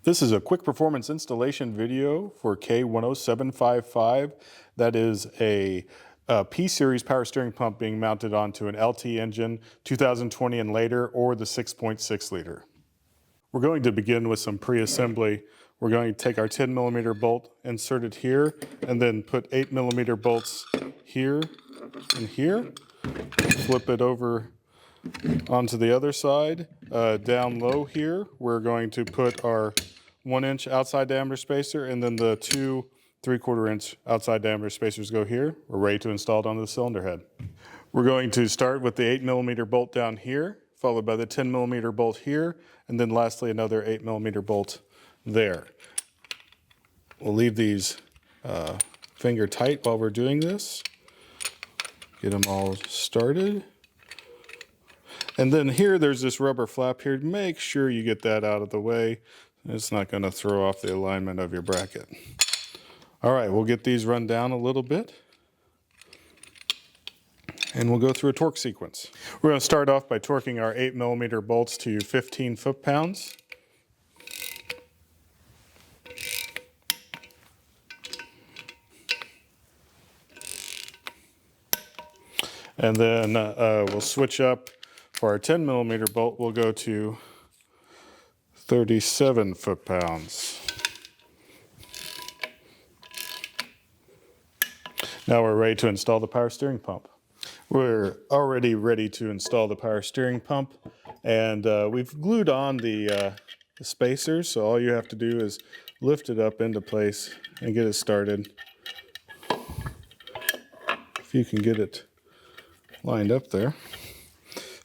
This is a quick performance installation video for K10755. That is a P-Series power steering pump being mounted onto an LT engine, 2020 and later, or the 6.6 liter. We're going to begin with some pre-assembly. We're going to take our 10 millimeter bolt, insert it here, and then put 8 millimeter bolts here and here. Flip it over onto the other side. Down low here, we're going to put our 1-inch outside diameter spacer, and then the two 3/4 inch outside diameter spacers go here. We're ready to install it onto the cylinder head. We're going to start with the 8 millimeter bolt down here, followed by the 10 millimeter bolt here, and then lastly another 8 millimeter bolt there. We'll leave these finger tight while we're doing this. Get them all started. And then here, there's this rubber flap here. Make sure you get that out of the way. It's not going to throw off the alignment of your bracket. All right, we'll get these run down a little bit. And we'll go through a torque sequence. We're going to start off by torquing our 8 millimeter bolts to 15 foot-pounds. And then we'll switch up. For our 10 millimeter bolt, we'll go to 37 foot-pounds. Now we're ready to install the power steering pump. We're already ready to install the power steering pump, and we've glued on the spacers, so all you have to do is lift it up into place and get it started. If you can get it lined up there.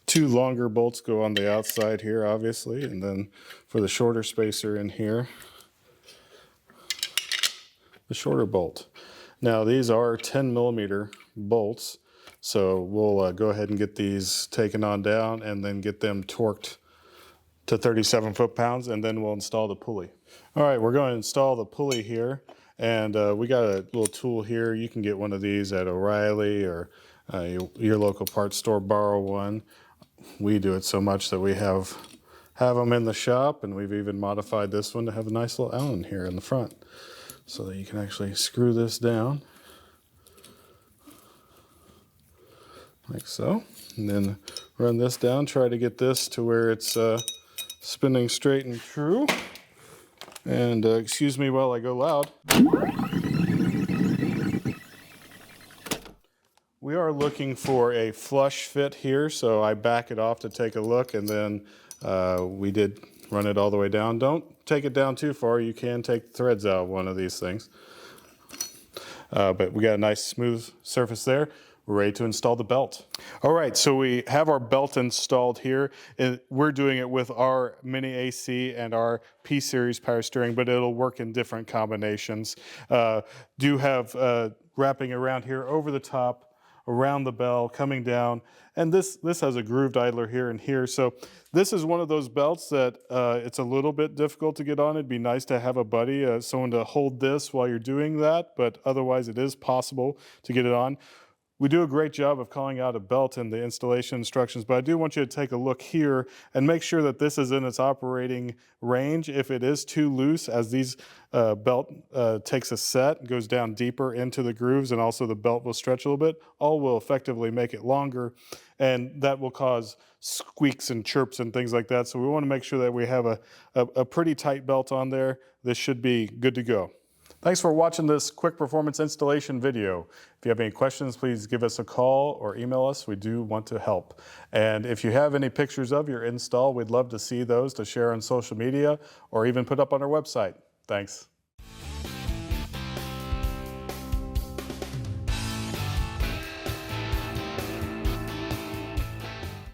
Two longer bolts go on the outside here, obviously, and then for the shorter spacer in here, the shorter bolt. Now these are 10 millimeter bolts, so we'll go ahead and get these taken on down and then get them torqued to 37 foot-pounds, and then we'll install the pulley. All right, we're going to install the pulley here, and we got a little tool here. You can get one of these at O'Reilly or your local parts store, borrow one. We do it so much that we have them in the shop, and we've even modified this one to have a nice little Allen here in the front so that you can actually screw this down like so, and then run this down, try to get this to where it's spinning straight and true. And excuse me while I go loud. We are looking for a flush fit here, so I back it off to take a look, and then we did run it all the way down. Don't take it down too far. You can take the threads out of one of these things. But we got a nice smooth surface there. We're ready to install the belt. All right, so we have our belt installed here. We're doing it with our mini AC and our P-Series power steering, but it'll work in different combinations. Do have wrapping around here over the top, around the bell, coming down, and this has a grooved idler here and here. So this is one of those belts that it's a little bit difficult to get on. It'd be nice to have a buddy, someone to hold this while you're doing that, but otherwise it is possible to get it on. We do a great job of calling out a belt in the installation instructions, but I do want you to take a look here and make sure that this is in its operating range. If it is too loose, as these belt takes a set, goes down deeper into the grooves, and also the belt will stretch a little bit, all will effectively make it longer, and that will cause squeaks and chirps and things like that. So we want to make sure that we have a pretty tight belt on there. This should be good to go. Thanks for watching this quick performance installation video. If you have any questions, please give us a call or email us. We do want to help. And if you have any pictures of your install, we'd love to see those to share on social media or even put up on our website. Thanks.